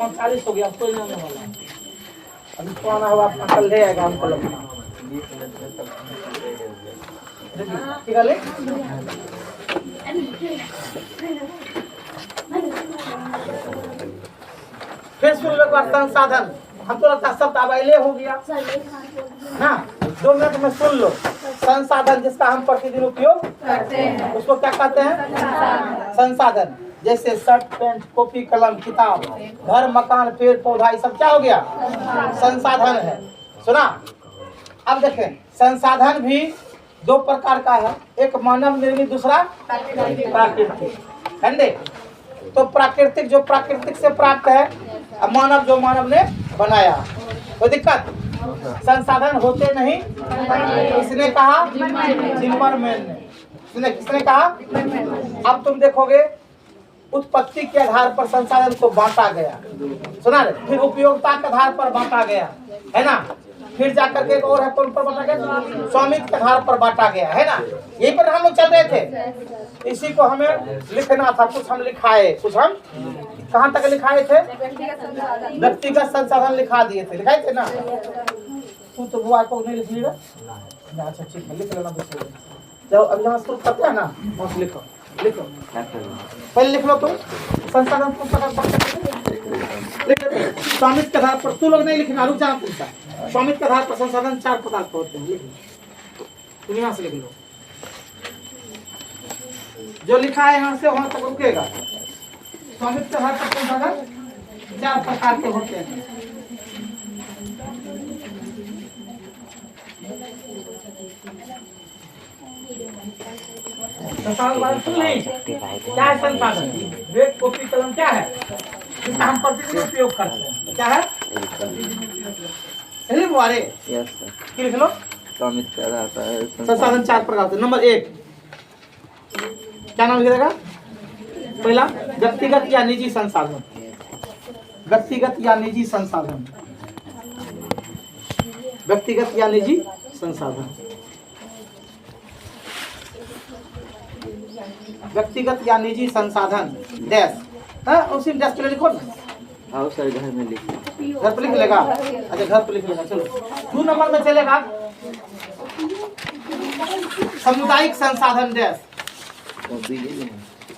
45 हो गया, अब कोई नहीं होने वाला। अभी पुराना हुआ अपना कल ले आएगा हमको लगना। ठीक है ले फिर सुन लो संसाधन। हमको लगता है शब्द अवैले हो गया ना। 2 मिनट में सुन लो। संसाधन जिसका हम प्रतिदिन उपयोग करते हैं उसको क्या कहते हैं? संसाधन। जैसे शर्ट पैंट कॉपी कलम किताब घर मकान पेड़ पौधा ये सब क्या हो गया? संसाधन है। सुना? अब देखें संसाधन भी 2 प्रकार का है, एक मानव निर्मित दूसरा प्राकृतिक है। तो प्राकृतिक जो प्राकृतिक से प्राप्त है, मानव जो मानव ने बनाया। कोई दिक्कत? संसाधन होते नहीं, इसने कहा जिम्मरमैन ने। किसने कहा? अब तुम देखोगे उत्पत्ति के आधार पर संसाधन को बांटा गया, सुना रे? फिर उपयोगिता के आधार पर बांटा गया है ना। फिर जाकर के एक और है कौन पर बांटा गया? स्वामित्व के आधार पर बांटा गया है ना। यही पर हम लोग चल रहे थे। इसी को हमें लिखना था, कुछ हम लिखाए, कुछ हम कहाँ तक लिखाए थे? व्यक्तिगत संसाधन लिखा दिए थे, लिखाए थे ना। तू तो बुआ को नहीं लिख लिया? अच्छा ठीक है, लिख लेना। जब अब यहाँ शुरू करते हैं ना, बस लिखो लिखो, पहले लिख लो तुम। संसाधन को स्वामित्व के आधार पर तू लोग नहीं लिखना, रुक जाना पूछता। स्वामित्व के आधार पर संसाधन 4 प्रकार के होते हैं, लिख लो तुम, यहाँ से लिख लो। जो लिखा है यहाँ से वहां तक रुकेगा। स्वामित्व के आधार पर संसाधन 4 प्रकार के होते हैं। संसाधन क्या है? संसाधन वेद कॉपी कलम क्या है जिसका हम प्रतिदिन उपयोग करते हैं? क्या है? चलिए बुआरे लिख लो। स्वामित्व के आधार पर संसाधन 4 प्रकार के। नंबर 1 क्या नाम लिखेगा? पहला व्यक्तिगत या निजी संसाधन। व्यक्तिगत या निजी संसाधन। व्यक्तिगत या निजी संसाधन। व्यक्तिगत या निजी संसाधन डैश। हाँ उसी डैश पे लिखो ना। आओ सर घर में लिखिए। घर पे लिख लेगा? अच्छा घर पे लिख लेगा। चलो 2 नंबर में चलेगा सामुदायिक संसाधन डैश।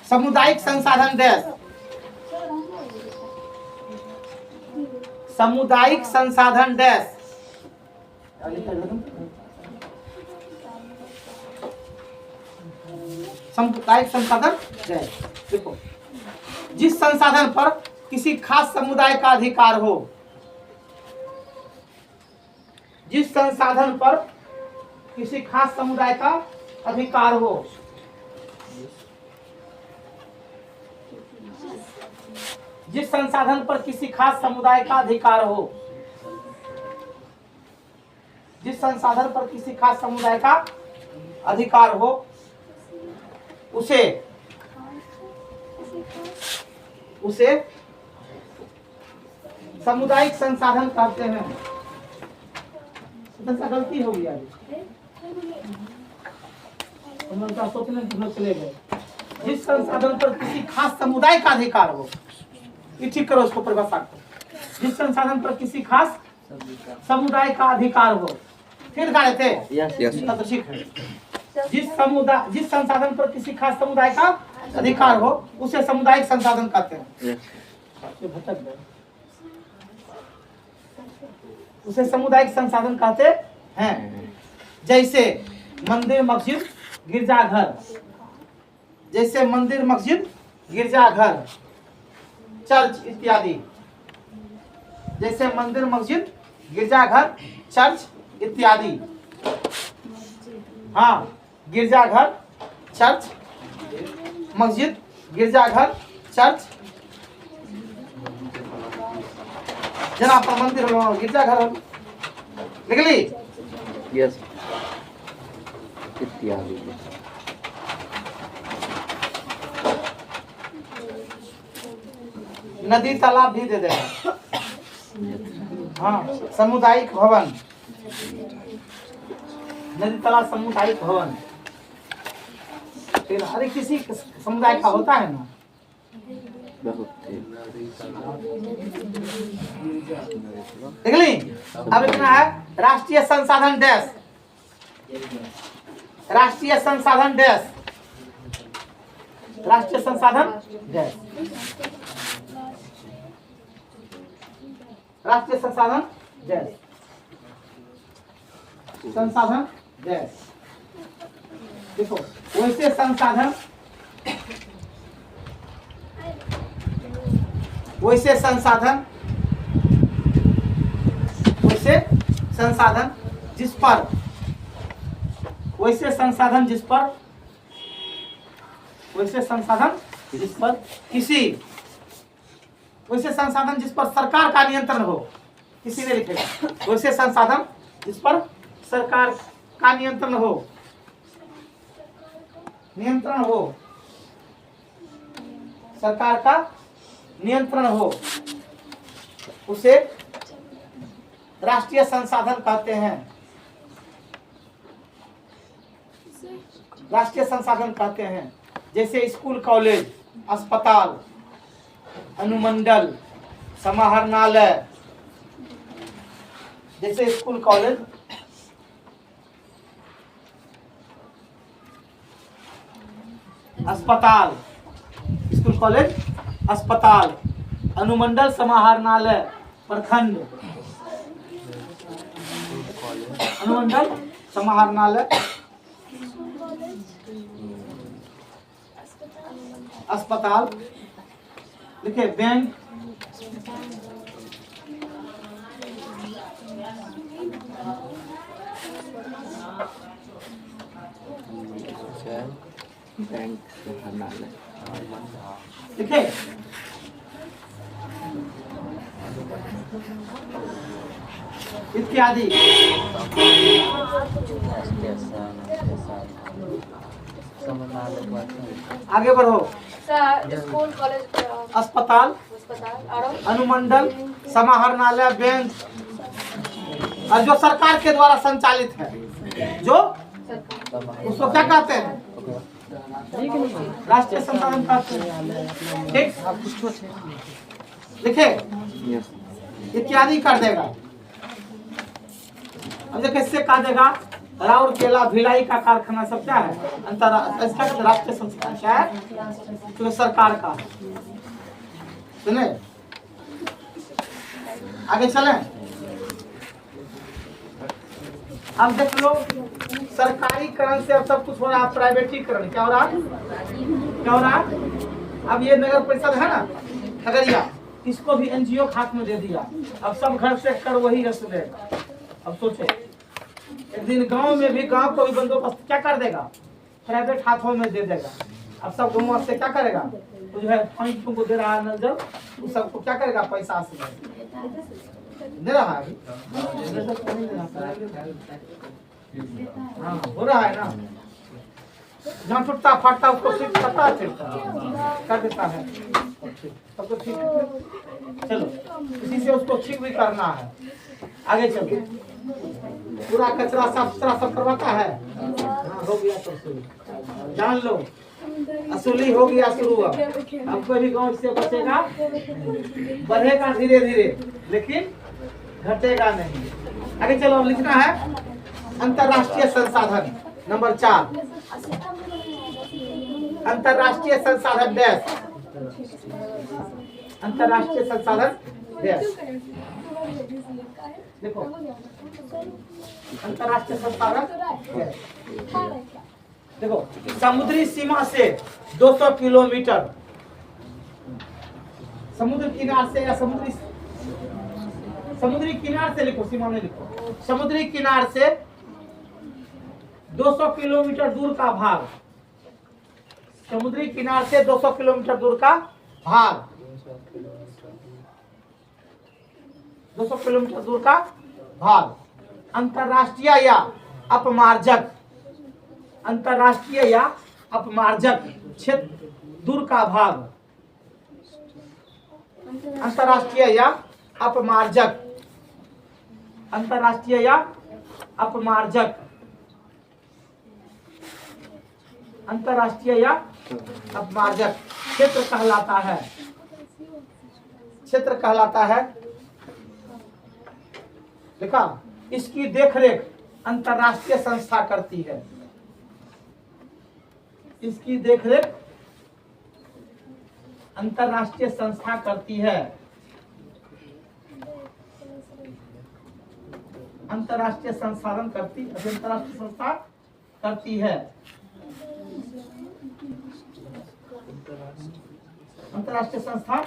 सामुदायिक संसाधन डैश। सामुदायिक संसाधन डैश। सामुदायिक संसाधन डैश। देखो जिस संसाधन पर किसी खास समुदाय का अधिकार हो, जिस संसाधन पर किसी खास समुदाय का अधिकार हो, जिस संसाधन पर किसी खास समुदाय का अधिकार हो, जिस संसाधन पर किसी खास समुदाय का अधिकार हो उसे सामुदायिक संसाधन कहते हैं। गलती हो गया सोचने चले गए। जिस संसाधन पर किसी खास समुदाय का अधिकार हो, ये ठीक करो उसको परिभाषा को। जिस संसाधन पर किसी खास समुदाय का अधिकार हो, फिर गा रहे थे तो ठीक है। जिस संसाधन पर किसी खास समुदाय का अधिकार हो उसे सामुदायिक संसाधन कहते हैं। उसे सामुदायिक संसाधन कहते हैं। जैसे मंदिर मस्जिद गिरजाघर, जैसे मंदिर मस्जिद गिरजाघर चर्च इत्यादि। जैसे मंदिर मस्जिद गिरजाघर चर्च इत्यादि। हाँ गिरजाघर चर्च मस्जिद गिरजाघर चर्च। जना पर मंदिर हो गिरजाघर हो लिख ली। यस इत्यादि। नदी तालाब भी दे देगा। हाँ सामुदायिक भवन, नदी तालाब सामुदायिक भवन। फिर हर किसी समुदाय का होता है ना। बहुत थी। देख ली। अब लिखना है राष्ट्रीय संसाधन डैश, राष्ट्रीय संसाधन डैश, राष्ट्रीय संसाधन डैश, राष्ट्रीय संसाधन डैश, संसाधन डैश। देखो वैसे संसाधन, वैसे संसाधन, वैसे संसाधन जिस पर, वैसे संसाधन जिस पर, वैसे संसाधन जिस पर किसी, वैसे संसाधन जिस पर सरकार का नियंत्रण हो, किसी ने लिखेगा वैसे संसाधन जिस पर सरकार का नियंत्रण हो, नियंत्रण हो, सरकार का नियंत्रण हो, उसे राष्ट्रीय संसाधन कहते हैं, राष्ट्रीय संसाधन कहते हैं। जैसे स्कूल, कॉलेज, अस्पताल, अनुमंडल, समाहरणालय, जैसे स्कूल, कॉलेज, अस्पताल, स्कूल, कॉलेज, अस्पताल, अनुमंडल, समाहरणालय, प्रखंड, अनुमंडल, समाहरणालय, अस्पताल, देखिए बैंक, बैंक से भरना है। देखिए इत्यादि। आगे बढ़ो। स्कूल, कॉलेज, अस्पताल, अनुमंडल, समाहरणालय, बैंक, और जो सरकार के द्वारा संचालित है, जो उसको क्या कहते हैं? राष्ट्रीय संसाधन कहते हैं। ठीक, देखिए इत्यादि कर देगा। अब देखिए इससे कहा देगा राउर केला, भिलाई का कारखाना सब क्या है? अंतरराष्ट्रीय राष्ट्रीय संस्थान क्या है? तो सरकार का। सुने, आगे चले। अब देख लो सरकारीकरण से अब सब कुछ हो रहा है, प्राइवेटीकरण क्या हो रहा है? क्या हो रहा है? अब ये नगर परिषद है ना खगड़िया, इसको भी एनजीओ खाते में दे दिया। अब सब घर से कर वही रस देगा। अब सोचे एक दिन गांव में भी, गांव को भी बंदोबस्त क्या कर देगा? प्राइवेट हाथों में दे देगा। अब सब गाँव से क्या करेगा? तो जो है पानी तुमको दे रहा है नजर, वो सबको क्या करेगा? पैसा से दे रहा है अभी। हाँ हो रहा है ना, जहाँ टूटता फाटता उसको ठीक करता है, कर देता है, सब तो ठीक है। चलो इसी से उसको ठीक भी करना है। आगे चलो, पूरा कचरा साफ सुथरा सब करवाता है। हाँ हो गया तो शुरू, जान लो असुली हो गया शुरू। अब कोई भी गाँव से बचेगा, बढ़ेगा धीरे धीरे, लेकिन घटेगा नहीं। आगे चलो, अब लिखना है अंतरराष्ट्रीय संसाधन नंबर 4, अंतरराष्ट्रीय संसाधन डैश, अंतरराष्ट्रीय संसाधन डैश। देखो अंतरराष्ट्रीय संसाधन डैश, देखो समुद्री सीमा से 200 किलोमीटर, समुद्र किनार से, या समुद्री किनार से लिखो, सीमा में लिखो, समुद्री किनार से 200 किलोमीटर दूर का भाग, समुद्री किनार से 200 किलोमीटर दूर का भाग, 200 किलोमीटर दूर का भाग अंतरराष्ट्रीय या अपमार्जक, अंतरराष्ट्रीय या अपमार्जक क्षेत्र दूर का भाग, अंतरराष्ट्रीय या अपमार्जक, अंतरराष्ट्रीय या अपमार्जक, अंतरराष्ट्रीय या अपमार्जक क्षेत्र कहलाता है। क्षेत्र कहलाता है। देखा, इसकी देखरेख अंतरराष्ट्रीय संस्था करती है। इसकी देखरेख अंतरराष्ट्रीय संस्था करती है। अंतरराष्ट्रीय संसाधन करती, अंतरराष्ट्रीय संस्था करती है। अंतरराष्ट्रीय संस्था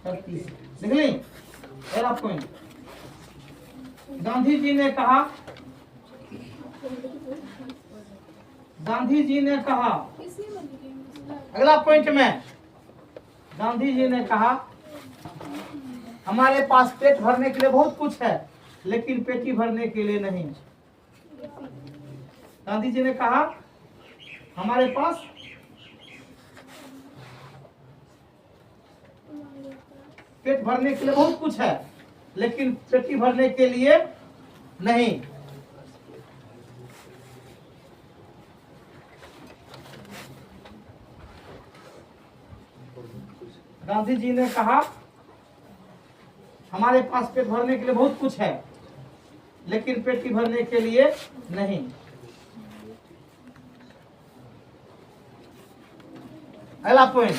करती है। देख ली, पहला पॉइंट। गांधी जी ने कहा, गांधी जी ने कहा, अगला पॉइंट में गांधी जी ने कहा हमारे पास पेट भरने के लिए बहुत कुछ है, लेकिन पेटी भरने के लिए नहीं। गांधी जी ने कहा हमारे पास पेट भरने के लिए बहुत कुछ है, लेकिन पेटी भरने के लिए नहीं। गांधी जी ने कहा हमारे पास पेट भरने के लिए बहुत कुछ है, लेकिन पेटी भरने के लिए नहीं। अगला पॉइंट,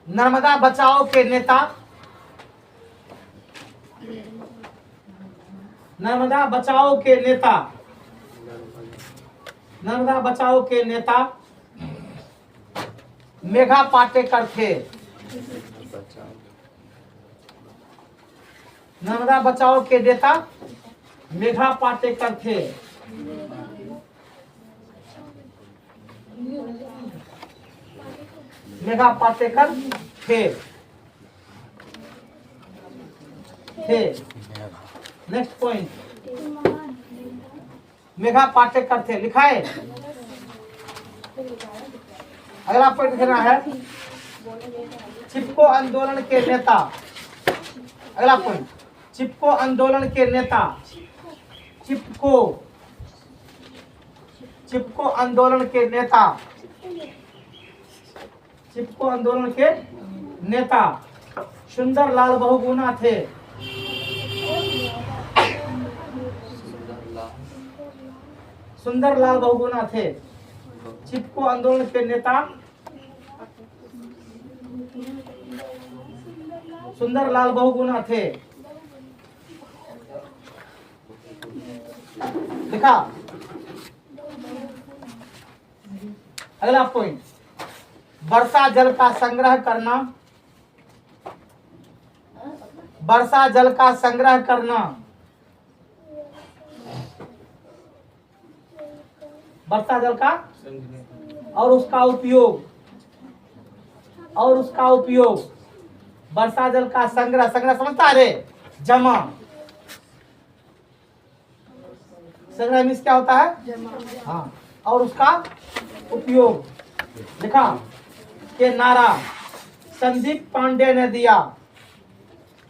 नर्मदा बचाओ के नेता, नर्मदा बचाओ के नेता, नर्मदा बचाओ के नेता मेघा पाटेकर थे। नर्मदा बचाओ के नेता मेघा पाटेकर थे। मेघा पाटेकर थे। नेक्स्ट पॉइंट, मेघा पाटेकर थे, लिखा है। अगला पॉइंट लिखना है चिपको आंदोलन के नेता। अगला पॉइंट, चिपको आंदोलन के नेता, चिपको, चिपको आंदोलन के नेता, चिपको आंदोलन के नेता सुंदरलाल बहुगुणा थे। सुंदरलाल बहुगुणा थे। चिपको आंदोलन के नेता सुंदरलाल बहुगुणा थे। लिखा। अगला पॉइंट, वर्षा जल का संग्रह करना, वर्षा जल का संग्रह करना, वर्षा जल का और उसका उपयोग, और उसका उपयोग, वर्षा जल का संग्रह, संग्रह समझता है रे, जमा, संग्रह मीन्स क्या होता है, जमा। हाँ, और उसका उपयोग। लिखा के नारा संदीप पांडे ने दिया,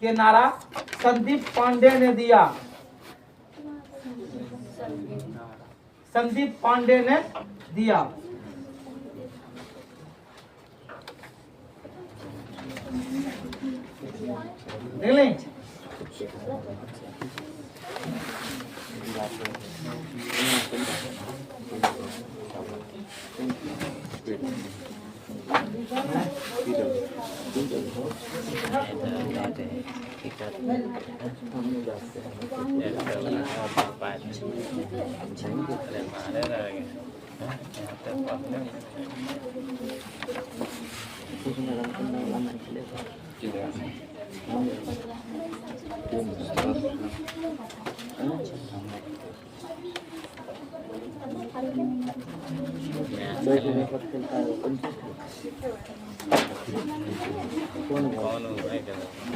के नारा संदीप पांडे ने दिया, संदीप पांडे ने दिया। देख लें।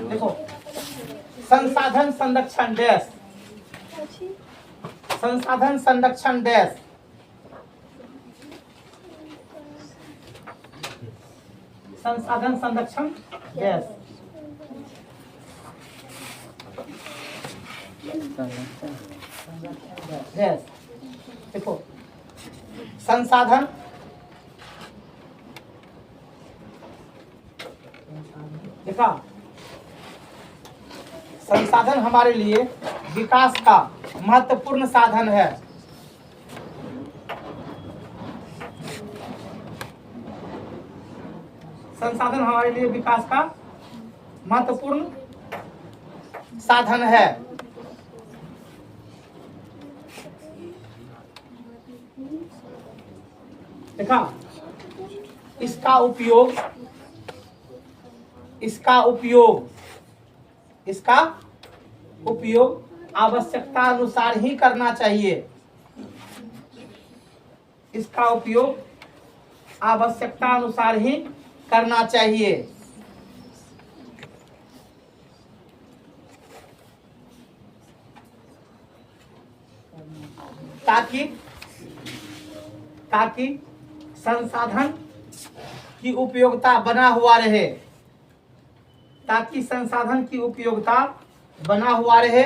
देखो, संसाधन संरक्षण डैश, संसाधन संरक्षण डैश, संसाधन संरक्षण डैश, डैश। देखो, संसाधन देखा, संसाधन हमारे लिए विकास का महत्वपूर्ण साधन है। संसाधन हमारे लिए विकास का महत्वपूर्ण साधन है। देखा, इसका उपयोग आवश्यकता अनुसार ही करना चाहिए। इसका उपयोग आवश्यकता अनुसार ही करना चाहिए। ताकि संसाधन की उपयोगिता बना हुआ रहे। ताकि संसाधन की उपयोगिता बना हुआ रहे,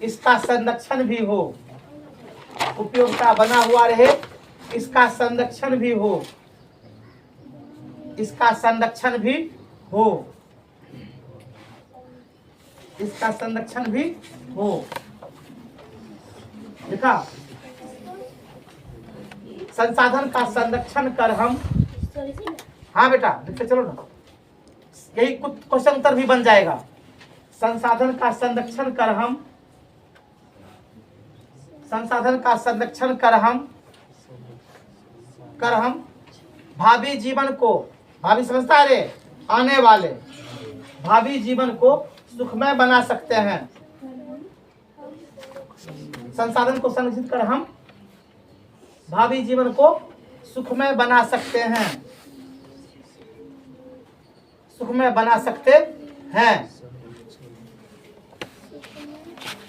इसका संरक्षण भी हो। उपयोगिता बना हुआ रहे, इसका संरक्षण भी हो। इसका संरक्षण भी हो। देखा, संसाधन का संरक्षण कर हम, हाँ बेटा देखते चलो ना, यही कुछ क्वेश्चन उत्तर भी बन जाएगा। संसाधन का संरक्षण कर हम भावी जीवन को, भावी समझता रे, आने वाले भावी जीवन को सुखमय बना सकते हैं। संसाधन को संरक्षित कर हम भावी जीवन को सुखमय बना सकते हैं।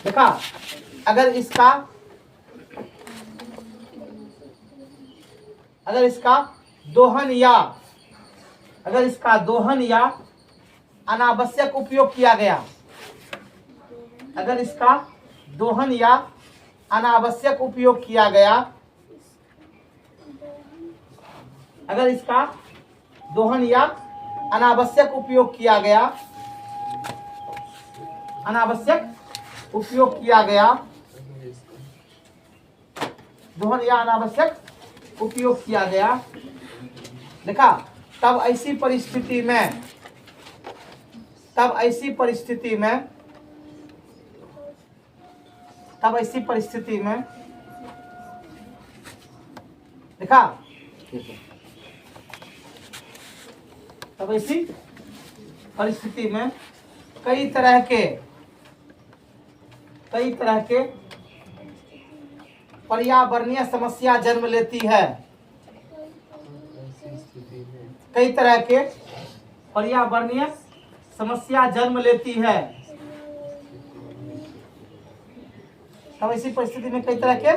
देखा, अगर इसका दोहन या अनावश्यक उपयोग किया गया, अनावश्यक उपयोग किया गया, देखा, तब ऐसी परिस्थिति में देखा, तब ऐसी परिस्थिति में कई तरह के पर्यावरणीय समस्या जन्म लेती है। कई तरह के पर्यावरणीय समस्या जन्म लेती है। तब ऐसी परिस्थिति में कई तरह के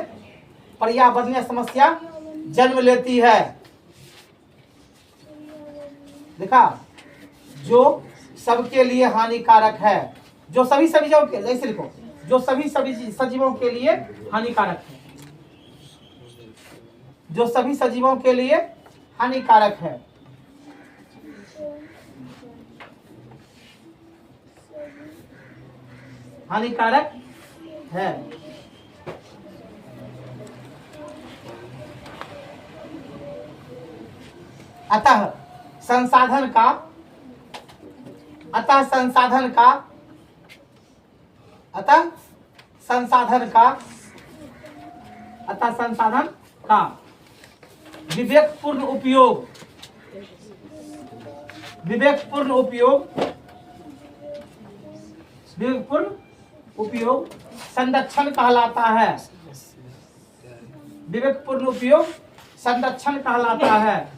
पर्यावरणीय समस्या जन्म लेती है। देखा, जो सबके लिए हानिकारक है, जो सभी सजीवों के, ऐसे लिखो, जो सभी सजीवों के लिए हानिकारक है, जो सभी सजीवों के लिए हानिकारक है। हानिकारक है। अतः संसाधन का विवेकपूर्ण उपयोग संरक्षण कहलाता है। विवेकपूर्ण उपयोग संरक्षण कहलाता है।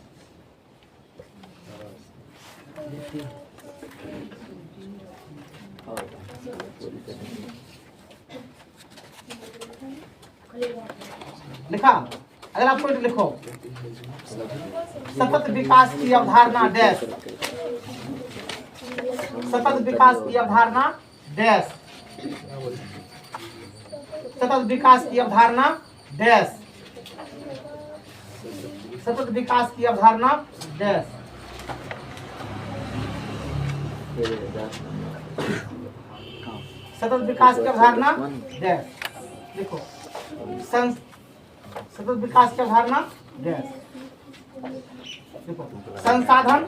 लिखा, अगर आप पॉइंट लिखो, सतत विकास की अवधारणा डैश, सतत विकास की अवधारणा डैश, सतत विकास की अवधारणा डैश, सतत विकास की अवधारणा डैश। सतत विकास की अवधारणा डैश। देखो सतत विकास की अवधारणा डैश। देखो संसाधन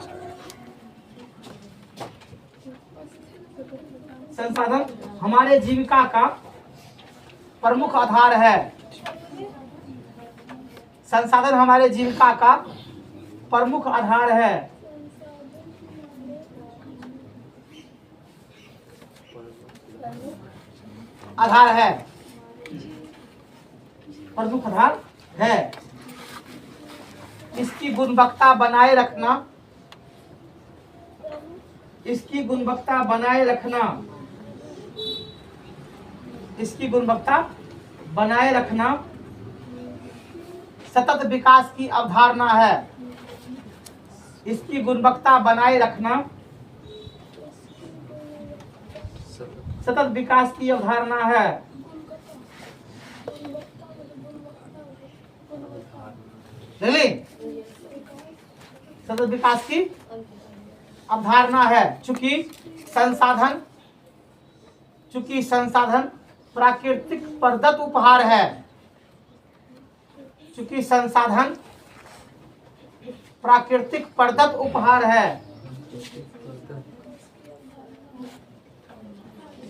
हमारे जीविका का प्रमुख आधार है। संसाधन हमारे जीविका का प्रमुख आधार है। आधार है, प्रमुख आधार है। इसकी गुणवत्ता बनाए रखना, इसकी गुणवत्ता बनाए रखना, इसकी गुणवत्ता बनाए रखना सतत विकास की अवधारणा है। इसकी गुणवत्ता बनाए रखना सतत विकास की अवधारणा है। सतत विकास की अवधारणा है। चूंकि संसाधन प्राकृतिक प्रदत्त उपहार है। चूंकि संसाधन प्राकृतिक प्रदत्त उपहार है।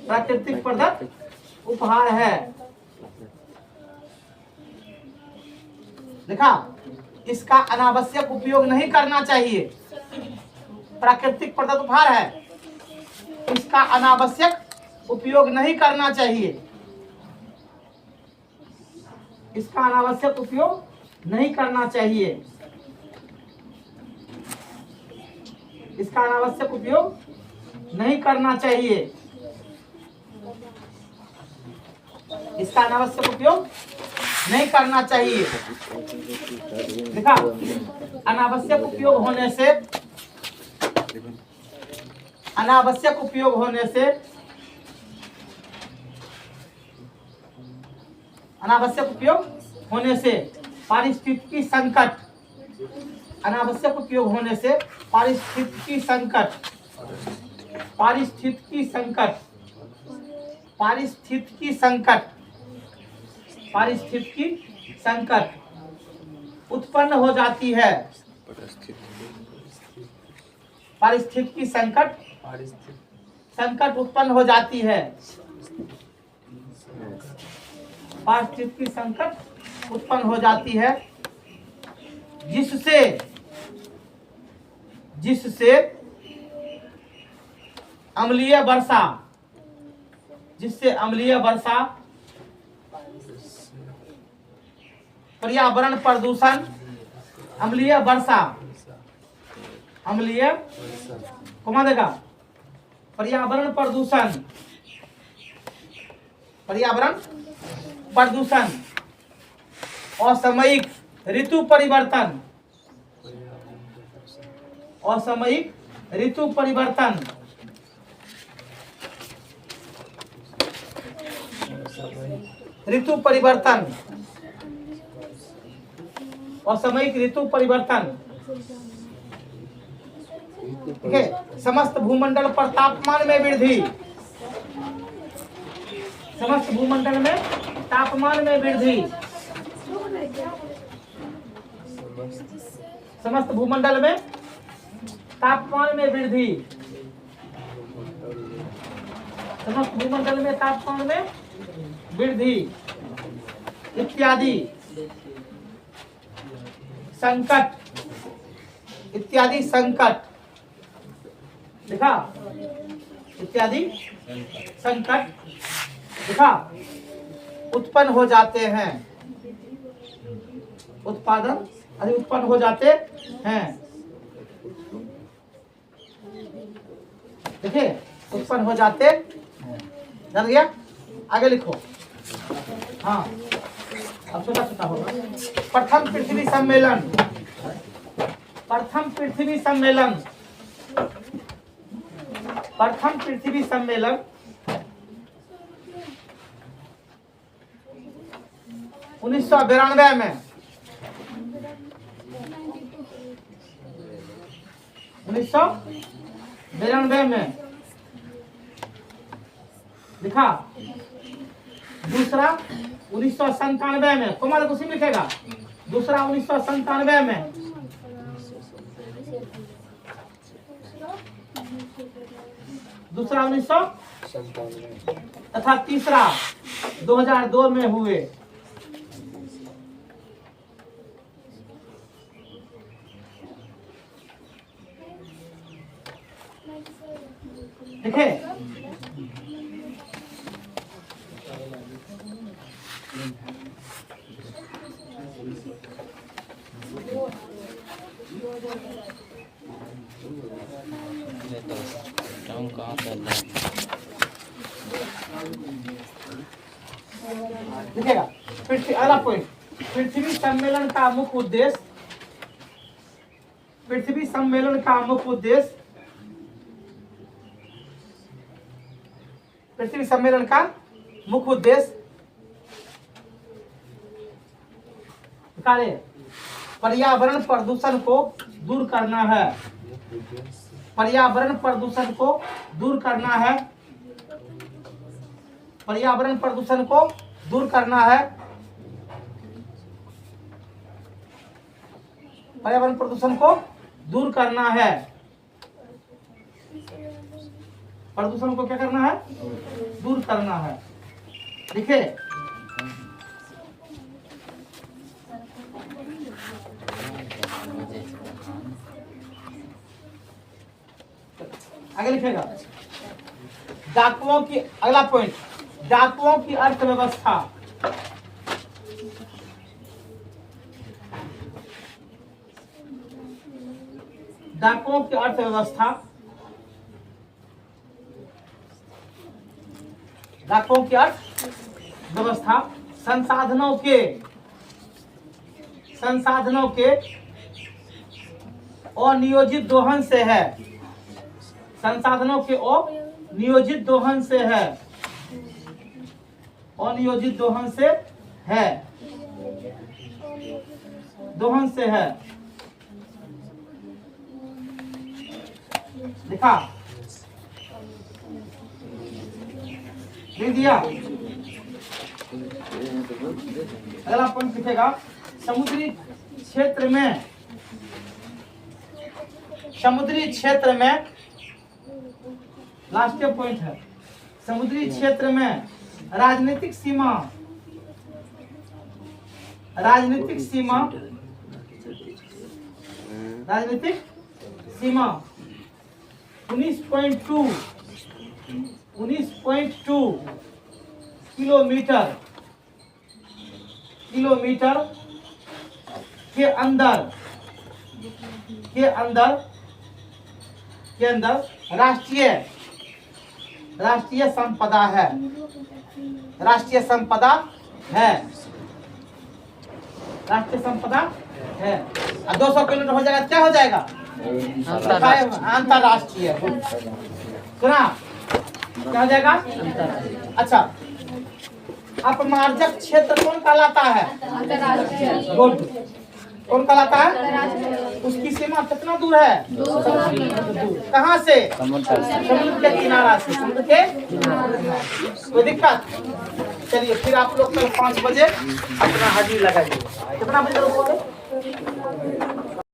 प्राकृतिक प्रदत्त उपहार है। देखा, इसका अनावश्यक उपयोग नहीं करना चाहिए। प्राकृतिक प्रदत्त उपहार है, इसका अनावश्यक उपयोग नहीं करना चाहिए। इसका अनावश्यक उपयोग नहीं करना चाहिए। इसका अनावश्यक उपयोग नहीं करना चाहिए। इसका अनावश्यक उपयोग नहीं करना चाहिए। देखा, अनावश्यक उपयोग होने से अनावश्यक उपयोग होने से अनावश्यक उपयोग होने से पारिस्थितिकी संकट, अनावश्यक उपयोग होने से पारिस्थितिकी संकट, पारिस्थितिकी संकट, पारिस्थितिकी संकट, पारिस्थितिकी संकट उत्पन्न हो जाती है। पारिस्थितिकी संकट उत्पन्न हो जाती है। पारिस्थितिकी संकट उत्पन्न हो जाती है, जिससे अम्लीय वर्षा, जिससे अम्लीय वर्षा, पर्यावरण प्रदूषण, अम्लीय वर्षा, अम्लीय कौन देगा, पर्यावरण प्रदूषण, पर्यावरण प्रदूषण, असामयिक ऋतु परिवर्तन, असामयिक ऋतु परिवर्तन, ऋतु परिवर्तन, असामयिक ऋतु परिवर्तन। ठीक है, समस्त भूमंडल पर तापमान में वृद्धि, समस्त भूमंडल में तापमान में वृद्धि, समस्त भूमंडल में तापमान में वृद्धि, समस्त भूमंडल में तापमान में वृद्धि इत्यादि संकट, इत्यादि संकट। देखा, इत्यादि संकट देखा उत्पन्न हो जाते हैं। उत्पादन अरे उत्पन्न हो जाते हैं। देखिए, उत्पन्न हो जाते हैं। जान गया, आगे लिखो। हाँ, अब छोटा छोटा होगा। प्रथम पृथ्वी सम्मेलन, प्रथम पृथ्वी सम्मेलन, प्रथम पृथ्वी सम्मेलन 1992 में 1992 में लिखा। दूसरा 1997 में, कोमल कुछ लिखेगा। दूसरा 1997 में, दूसरा 1997 तथा तीसरा 2002 में हुए। देखे लिखेगा। अगला पॉइंट, पृथ्वी सम्मेलन का मुख्य उद्देश्य, पृथ्वी सम्मेलन का मुख्य उद्देश्य, पृथ्वी सम्मेलन का मुख्य उद्देश्य पर्यावरण प्रदूषण को दूर करना है। पर्यावरण प्रदूषण को दूर करना है। पर्यावरण प्रदूषण को दूर करना है। पर्यावरण प्रदूषण को दूर करना है। प्रदूषण को क्या करना है? दूर करना है। देखिए आगे लिखेगा। डाकुओं की, अगला पॉइंट, डाकुओं की अर्थव्यवस्था। डाकुओं की अर्थव्यवस्था, डाकुओं की अर्थव्यवस्था संसाधनों के अनियोजित दोहन से है। संसाधनों के अनियोजित दोहन से है। अनियोजित दोहन से है। दोहन से है। लिखा लिख दिया। अगला पॉइंट लिखेगा। समुद्री क्षेत्र में, समुद्री क्षेत्र में, लास्ट पॉइंट है, समुद्री क्षेत्र में राजनीतिक सीमा, राजनीतिक सीमा, राजनीतिक सीमा 19.2 किलोमीटर के अंदर राष्ट्रीय संपदा है। राष्ट्रीय संपदा है। राष्ट्रीय संपदा है। 200 किलोमीटर हो जाएगा, क्या हो जाएगा? अंतरराष्ट्रीय। सुना? क्या हो जाएगा? अच्छा, अपमार्जक क्षेत्र कौन कहलाता है? गुड। कौन कहलाता है? उसकी सीमा कितना दूर है? कहाँ से? समुद्र के किनारा से। समुद्र के कोई दिक्कत? चलिए फिर आप लोग कल 5 बजे अपना हाजिरी लगाइए। कितना बजे बोले?